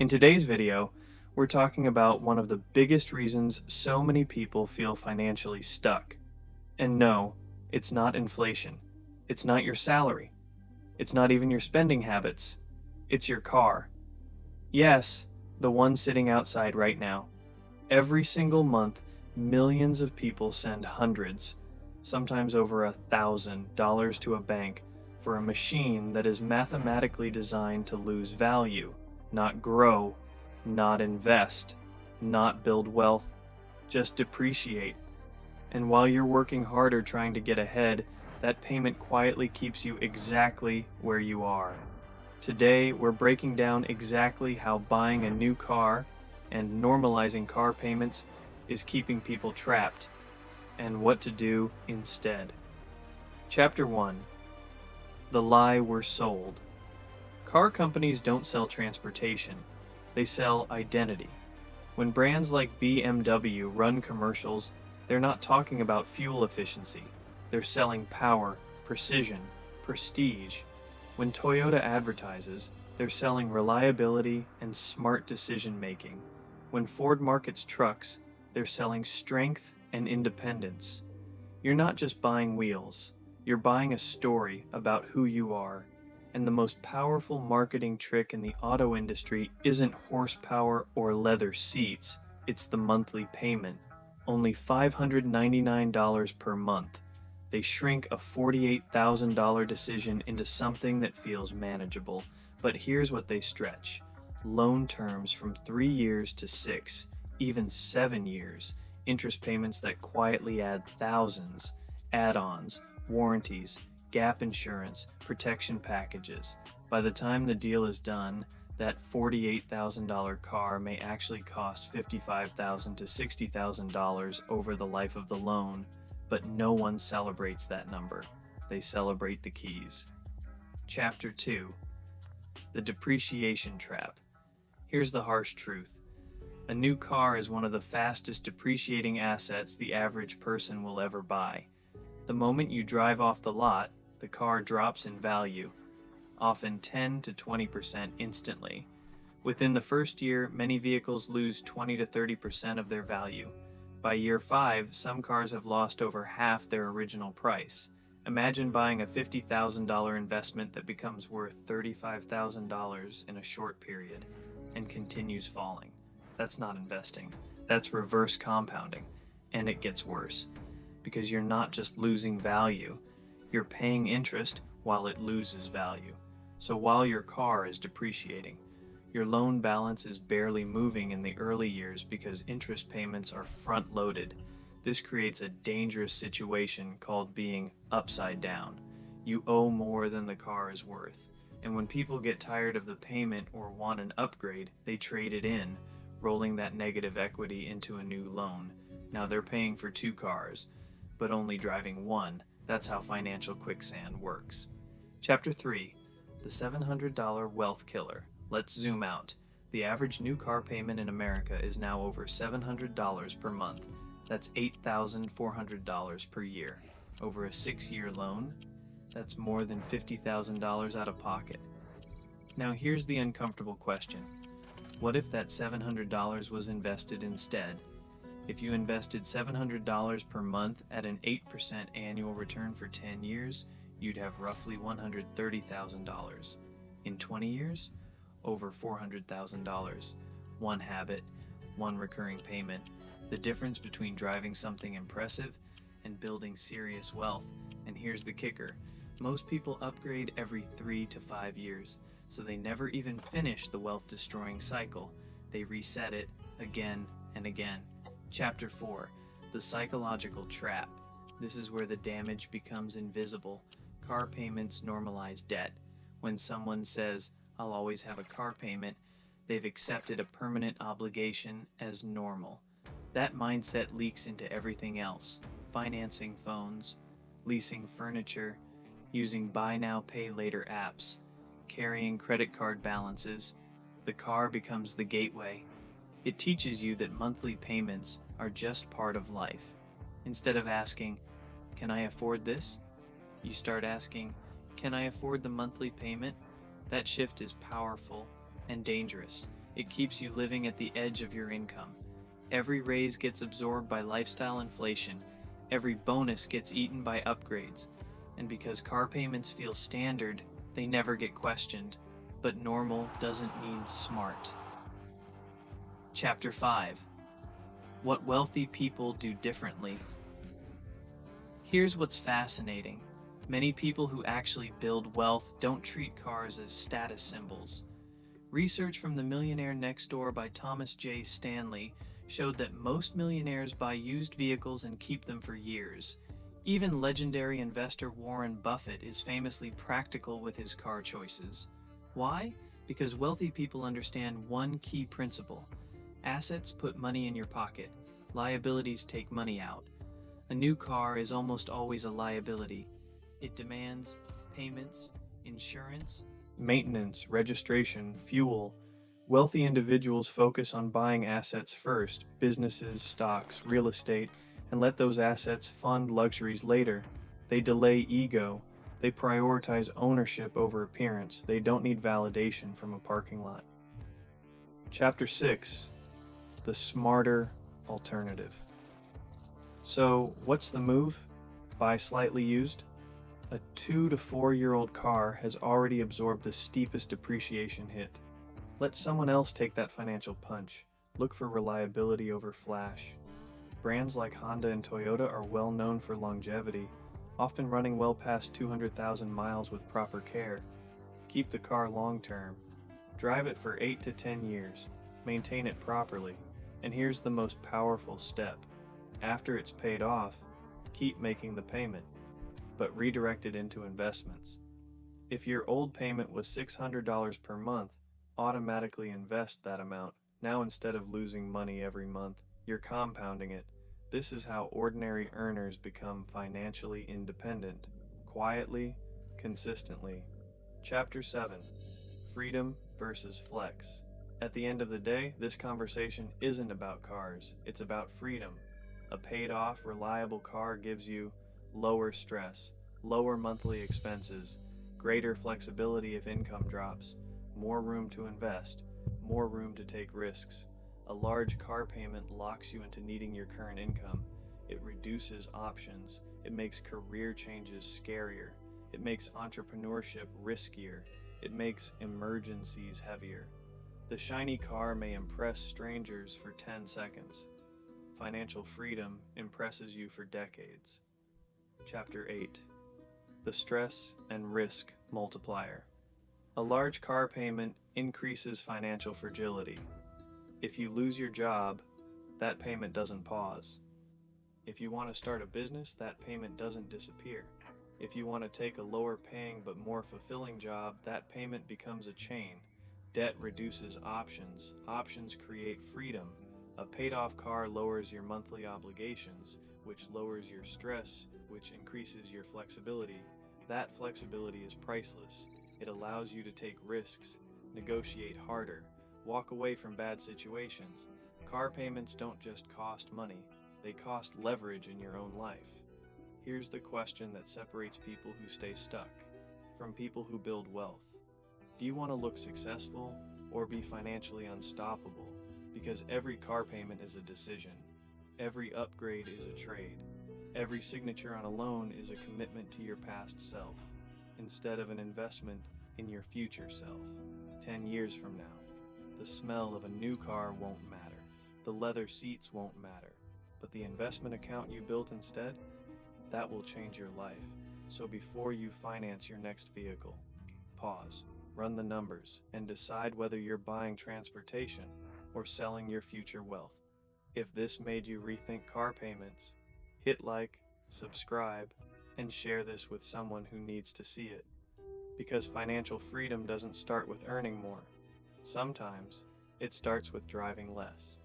In today's video, we're talking about one of the biggest reasons so many people feel financially stuck. And no, it's not inflation. It's not your salary. It's not even your spending habits. It's your car. Yes, the one sitting outside right now. Every single month, millions of people send hundreds, sometimes over $1,000 to a bank for a machine that is mathematically designed to lose value, not grow, not invest, not build wealth, just depreciate. And while you're working harder trying to get ahead, that payment quietly keeps you exactly where you are. Today, we're breaking down exactly how buying a new car and normalizing car payments is keeping people trapped, and what to do instead. Chapter 1. The Lie We're Sold. Car companies don't sell transportation, they sell identity. When brands like BMW run commercials, they're not talking about fuel efficiency. They're selling power, precision, prestige. When Toyota advertises, they're selling reliability and smart decision-making. When Ford markets trucks, they're selling strength and independence. You're not just buying wheels, you're buying a story about who you are. And the most powerful marketing trick in the auto industry isn't horsepower or leather seats, it's the monthly payment. Only $599 per month. They shrink a $48,000 decision into something that feels manageable. But here's what they stretch. Loan terms from 3 years to 6, even 7 years. Interest payments that quietly add thousands. Add-ons, warranties, gap insurance, protection packages. By the time the deal is done, that $48,000 car may actually cost $55,000 to $60,000 over the life of the loan, but no one celebrates that number. They celebrate the keys. Chapter 2. The Depreciation Trap. Here's the harsh truth. A new car is one of the fastest depreciating assets the average person will ever buy. The moment you drive off the lot, the car drops in value, often 10 to 20% instantly. Within the first year, many vehicles lose 20 to 30% of their value. By year 5, some cars have lost over half their original price. Imagine buying a $50,000 investment that becomes worth $35,000 in a short period and continues falling. That's not investing. That's reverse compounding. And it gets worse. Because you're not just losing value, you're paying interest while it loses value. So while your car is depreciating, your loan balance is barely moving in the early years because interest payments are front-loaded. This creates a dangerous situation called being upside down. You owe more than the car is worth. And when people get tired of the payment or want an upgrade, they trade it in, rolling that negative equity into a new loan. Now they're paying for 2 cars, but only driving one. That's how financial quicksand works. Chapter 3. The $700 Wealth Killer. Let's zoom out. The average new car payment in America is now over $700 per month. That's $8,400 per year. Over a 6-year loan, that's more than $50,000 out of pocket. Now here's the uncomfortable question. What if that $700 was invested instead? If you invested $700 per month at an 8% annual return for 10 years, you'd have roughly $130,000. In 20 years, over $400,000. One habit, one recurring payment. The difference between driving something impressive and building serious wealth. And here's the kicker. Most people upgrade every 3 to 5 years, so they never even finish the wealth-destroying cycle. They reset it again and again. Chapter 4. The Psychological Trap. This is where the damage becomes invisible. Car payments normalize debt. When someone says, "I'll always have a car payment," they've accepted a permanent obligation as normal. That mindset leaks into everything else. Financing phones, leasing furniture, using buy now, pay later apps, carrying credit card balances. The car becomes the gateway. It teaches you that monthly payments are just part of life. Instead of asking, "Can I afford this?" you start asking, "Can I afford the monthly payment?" That shift is powerful and dangerous. It keeps you living at the edge of your income. Every raise gets absorbed by lifestyle inflation. Every bonus gets eaten by upgrades. And because car payments feel standard, they never get questioned. But normal doesn't mean smart. Chapter 5. What wealthy people do differently. Here's what's fascinating. Many people who actually build wealth don't treat cars as status symbols. Research from The Millionaire Next Door by Thomas J. Stanley showed that most millionaires buy used vehicles and keep them for years. Even legendary investor Warren Buffett is famously practical with his car choices. Why? Because wealthy people understand one key principle. Assets put money in your pocket. Liabilities take money out. A new car is almost always a liability. It demands payments, insurance, maintenance, registration, fuel. Wealthy individuals focus on buying assets first, businesses, stocks, real estate, and let those assets fund luxuries later. They delay ego. They prioritize ownership over appearance. They don't need validation from a parking lot. Chapter 6. The smarter alternative. So, what's the move? Buy slightly used? A 2 to 4 year old car has already absorbed the steepest depreciation hit. Let someone else take that financial punch. Look for reliability over flash. Brands like Honda and Toyota are well known for longevity, often running well past 200,000 miles with proper care. Keep the car long term. Drive it for 8 to 10 years. Maintain it properly. And here's the most powerful step. After it's paid off, keep making the payment, but redirect it into investments. If your old payment was $600 per month, automatically invest that amount. Now instead of losing money every month, you're compounding it. This is how ordinary earners become financially independent, quietly, consistently. Chapter 7. Freedom versus flex. At the end of the day, this conversation isn't about cars, it's about freedom. A paid-off, reliable car gives you lower stress, lower monthly expenses, greater flexibility if income drops, more room to invest, more room to take risks. A large car payment locks you into needing your current income. It reduces options. It makes career changes scarier. It makes entrepreneurship riskier. It makes emergencies heavier. The shiny car may impress strangers for 10 seconds. Financial freedom impresses you for decades. Chapter 8. The stress and risk multiplier. A large car payment increases financial fragility. If you lose your job, that payment doesn't pause. If you want to start a business, that payment doesn't disappear. If you want to take a lower paying but more fulfilling job, that payment becomes a chain. Debt reduces options. Options create freedom. A paid-off car lowers your monthly obligations, which lowers your stress, which increases your flexibility. That flexibility is priceless. It allows you to take risks, negotiate harder, walk away from bad situations. Car payments don't just cost money, they cost leverage in your own life. Here's the question that separates people who stay stuck from people who build wealth. Do you want to look successful or be financially unstoppable? Because every car payment is a decision. Every upgrade is a trade. Every signature on a loan is a commitment to your past self, instead of an investment in your future self. 10 years from now, the smell of a new car won't matter. The leather seats won't matter. But the investment account you built instead, that will change your life. So before you finance your next vehicle, pause, run the numbers, and decide whether you're buying transportation or selling your future wealth. If this made you rethink car payments, hit like, subscribe, and share this with someone who needs to see it. Because financial freedom doesn't start with earning more. Sometimes it starts with driving less.